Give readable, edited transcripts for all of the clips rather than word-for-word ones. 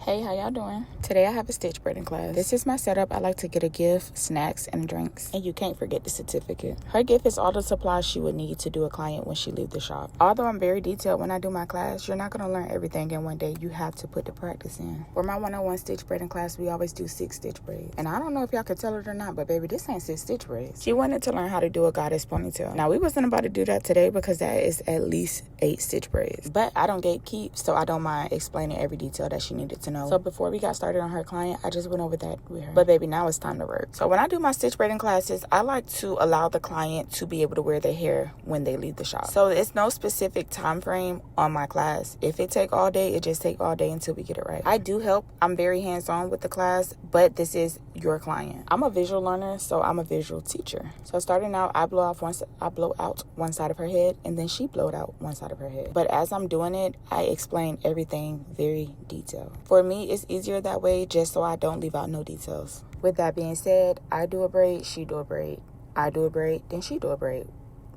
Hey, how y'all doing? Today I have a stitch braiding class. This is my setup. I like to get a gift, snacks, and drinks. And you can't forget the certificate. Her gift is all the supplies she would need to do a client when she leaves the shop. Although I'm very detailed when I do my class, you're not going to learn everything in one day. You have to put the practice in. For my 101 stitch braiding class, we always do 6 stitch braids. And I don't know if y'all could tell it or not, but baby, this ain't 6 stitch braids. She wanted to learn how to do a goddess ponytail. Now, we wasn't about to do that today because that is at least 8 stitch braids. But I don't gatekeep, so I don't mind explaining every detail that she needed to know. So before we got started on her client, I just went over that with her. But baby, now it's time to work. So when I do my stitch braiding classes, I like to allow the client to be able to wear their hair when they leave the shop. So it's no specific time frame on my class. If it take all day, it just take all day until we get it right. I do help. I'm very hands-on with the class, but this is your client. I'm a visual learner, so I'm a visual teacher. So starting out, I blow out one side of her head, and then she blowed out one side of her head. But as I'm doing it, I explain everything very detailed. For me, it's easier that way, just so I don't leave out no details. With that being said, I do a braid, she do a braid. I do a braid, then she do a braid.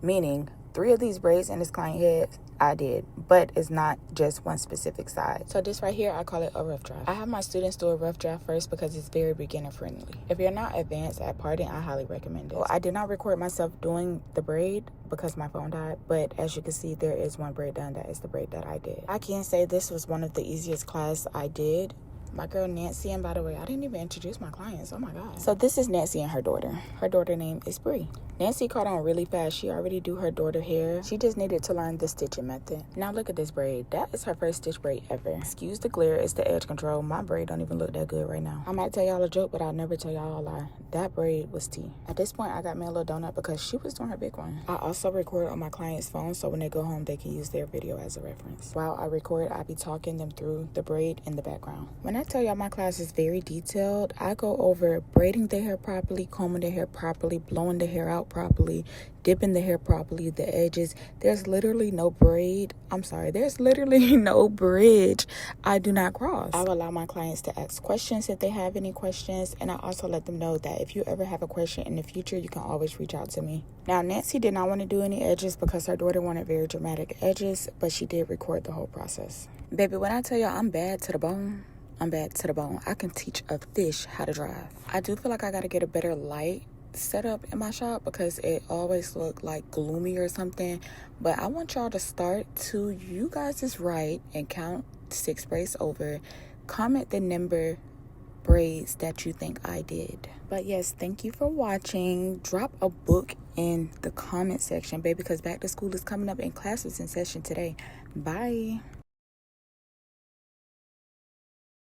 Meaning 3 of these braids in this client head I did, but it's not just one specific side. So this right here, I call it a rough draft. I have my students do a rough draft first because it's very beginner friendly. If you're not advanced at parting, I highly recommend it. Well, I did not record myself doing the braid because my phone died, but as you can see, there is one braid done. That is the braid that I did. I can say this was one of the easiest class I did. My girl Nancy, and by the way, I didn't even introduce my clients. Oh my God. So this is Nancy and her daughter. Her daughter name is Bree. Nancy caught on really fast. She already do her daughter hair. She just needed to learn the stitching method. Now look at this braid. That is her first stitch braid ever. Excuse the glare, it's the edge control. My braid don't even look that good right now. I might tell y'all a joke, but I'll never tell y'all a lie. That braid was tea. At this point, I got me a little donut because she was doing her big one. I also record on my client's phone, so when they go home, they can use their video as a reference. While I record, I'll be talking them through the braid in the background. When I tell y'all my class is very detailed, I go over braiding the hair properly, combing the hair properly, blowing the hair out properly, dipping the hair properly, the edges. There's literally no braid. There's literally no bridge I do not cross. I will allow my clients to ask questions if they have any questions, and I also let them know that if you ever have a question in the future, you can always reach out to me. Now, Nancy did not want to do any edges because her daughter wanted very dramatic edges, but she did record the whole process. Baby, when I tell y'all I'm bad to the bone, I'm bad to the bone. I can teach a fish how to drive. I do feel like I got to get a better light set up in my shop because it always look like gloomy or something. But I want y'all to start to, you guys is right, and count 6 braids over. Comment the number braids that you think I did. But yes, thank you for watching. Drop a book in the comment section, baby, because back to school is coming up and class is in session today. Bye.